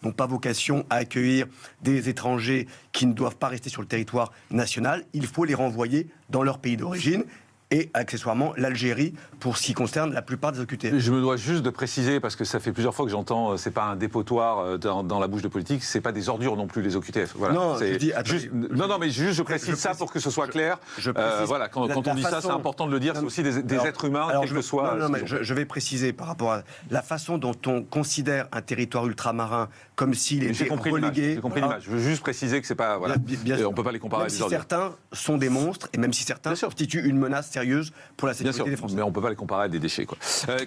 n'ont pas vocation à accueillir des étrangers qui ne doivent pas rester sur le territoire national. Il faut les renvoyer dans leur pays d'origine. Et accessoirement l'Algérie pour ce qui concerne la plupart des OQTF. Je me dois juste de préciser, parce que ça fait plusieurs fois que j'entends, c'est pas un dépotoir dans la bouche de politique, c'est pas des ordures non plus les OQTF. Voilà. Non, c'est je dis, non, mais juste je précise ça pour que ce soit clair. Voilà, quand on dit ça, c'est important de le dire, c'est aussi des êtres humains, quel que soit. Non, mais je vais préciser par rapport à la façon dont on considère un territoire ultramarin comme s'il était relégué. J'ai compris l'image. Je veux juste préciser que c'est pas. Voilà. On peut pas les comparer. Même si certains sont des monstres et même si certains constituent une menace sérieuse pour la sécurité des Français. Mais on ne peut pas les comparer à des déchets.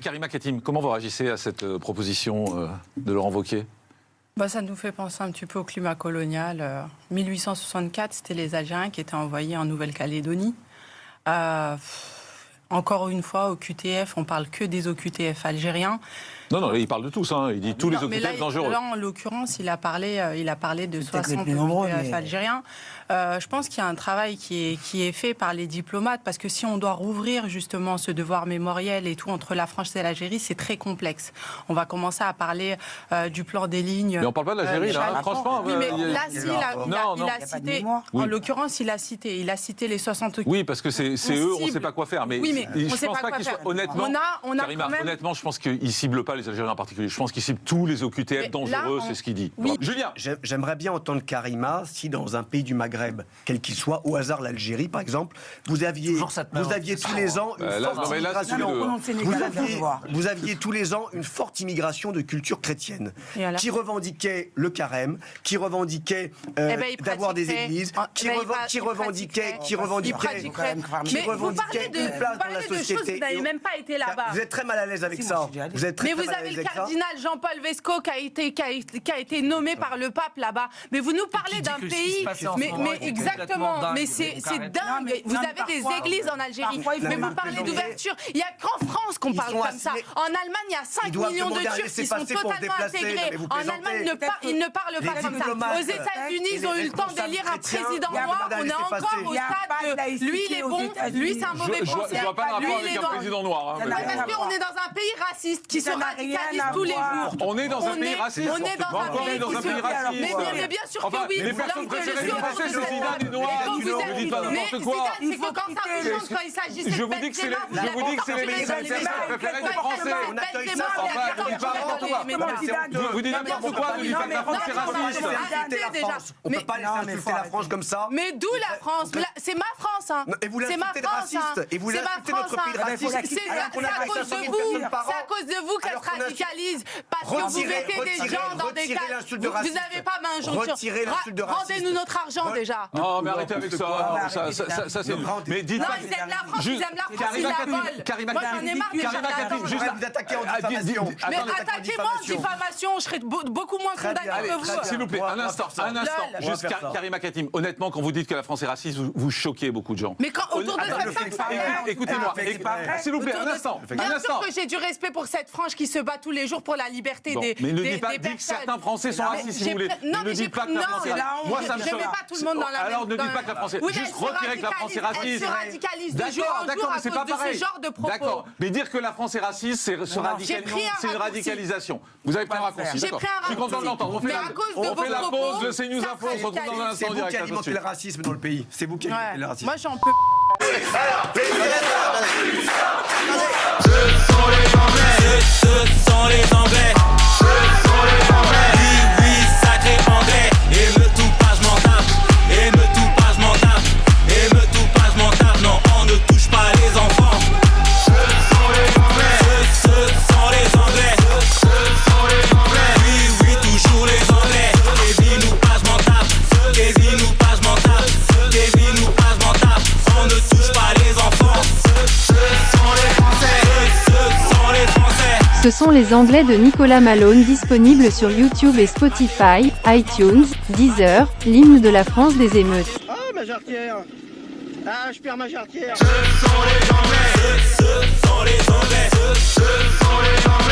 Karima Katim, comment vous réagissez à cette proposition de Laurent Wauquiez ? Ça nous fait penser un petit peu au climat colonial. 1864, c'était les Algériens qui étaient envoyés en Nouvelle-Calédonie. Encore une fois, au QTF, on parle que des OQTF algériens. Non, il parle de tous, hein. Il dit tous les OQTF dangereux. Là, en l'occurrence, il a parlé de 60 OQTF algériens. Je pense qu'il y a un travail qui est fait par les diplomates, parce que si on doit rouvrir justement ce devoir mémoriel et tout entre la France et l'Algérie, c'est très complexe. On va commencer à parler du plan des lignes. Mais on ne parle pas de l'Algérie, là, franchement. Oui, mais là, il a cité, en l'occurrence, il a cité les 60 OQTF. Oui, parce que c'est eux, on ne sait pas quoi faire. Mais, je ne pense pas qu'ils soient... Honnêtement, Karima, honnêtement, je pense qu'ils ne ciblent pas les Algériens en particulier. Je pense qu'ils ciblent tous les OQTF dangereux, c'est ce qu'il dit. Oui. Julien, j'aimerais bien entendre Karima si dans un pays du Maghreb, quel qu'il soit, au hasard l'Algérie par exemple, vous aviez tous les ans une forte immigration de culture chrétienne qui revendiquait le carême, qui revendiquait d'avoir des églises, qui revendiquait une place dans la société. Choses, vous n'avez même pas été là-bas. Vous êtes très mal à l'aise avec ça. Mais vous avez le cardinal Jean-Paul Vesco qui a été nommé par le pape là-bas. Mais vous nous parlez d'un pays... Mais exactement. Mais c'est dingue. Vous avez des églises en Algérie. Mais vous parlez d'ouverture. Il n'y a qu'en France qu'on parle comme ça. En Allemagne, il y a 5 millions de Turcs qui sont totalement intégrés. En Allemagne, ils ne parlent pas comme ça. Aux États-Unis, ils ont eu le temps d'élire un président noir. On est encore au stade de lui, il est bon, lui, c'est un mauvais Français. Je vois pas le rapport avec un président noir. Parce qu'on est dans un pays raciste qui se radicalise tous les jours. On est dans un pays raciste. On est dans un pays raciste. Mais bien sûr que oui. Les personnes préférées des Français, c'est Zidane des Noirs. Ne dites pas n'importe quoi. C'est que quand ça remonte, quand il s'agissait je vous dis que c'est les préférés des Français. On accueille ça. Vous dites n'importe quoi, vous dites pas que la France c'est raciste. On ne peut pas laisser insulter la France comme ça. Mais d'où la France ? C'est ma France. Et vous l'insultez de raciste. Et vous l'insultez notre pays de raciste. C'est à cause de vous. C'est à cause de vous qu'elle se radicalise. Parce que vous mettez des gens dans des cases. Vous n'avez pas d'injonction. Rendez-nous notre argent déjà. Non, mais arrêtez avec ça. Ça c'est nul. Mais dites pas. Ils aiment la France, ils aiment la France, ils la volent. Moi, j'en ai marre de faire la juste vous attaquer en diffamation. Mais attaquez-moi en diffamation, je serai beaucoup moins condamné que vous. S'il vous plaît, un instant. Juste Karima Katim, honnêtement, quand vous dites que la France est raciste, vous choquez beaucoup de gens. Mais autour de cette femme, écoutez-moi, s'il vous plaît, un instant. Bien sûr que j'ai du respect pour cette frange qui se bat tous les jours pour la liberté des personnes. Mais ne dites pas que certains Français sont racistes, si vous voulez. Ne dites pas que la France est raciste. Moi, ça me choque. pas tout le monde dans la même... Alors ne dites pas que la France est raciste. Juste retirez que la France est raciste. Elle se radicalise de jour en jour à cause de ce genre de propos. D'accord, mais dire que la France est raciste, c'est une radicalisation. Vous avez pris un raccourci. Je suis content de l'entendre. On fait la pause de CNews Info. On se retrouve dans un instant en direct. C'est vous qui alimentez le racisme dans le pays. C'est vous qui alimentez le racisme. Moi, j'en peux. Ce sont les Anglais. Ce sont les Anglais. Oui, sacré anglais. Et me tout pas, je m'en tape. Et me tout pas, je m'en tape. Et me tout pas, je m'en tape. Non, on ne touche pas les enfants. Ce sont les Anglais. Ce sont les Anglais. Ce sont les Anglais. Oui, toujours les Anglais. Kevin ou pas, je m'en tape. Kevin ou pas, je m'en tape. Kevin ou pas, je m'en tape. On ne touche pas les enfants. Ce sont les Français. Ce sont les Français. Ce sont les Anglais de Nicolas Malone, disponibles sur YouTube et Spotify, iTunes, Deezer, l'hymne de la France des émeutes. Ah, ma jarretière. Ah, je perds ma jarretière. Ce sont les Anglais. Ce sont les Anglais. Ce sont les Anglais.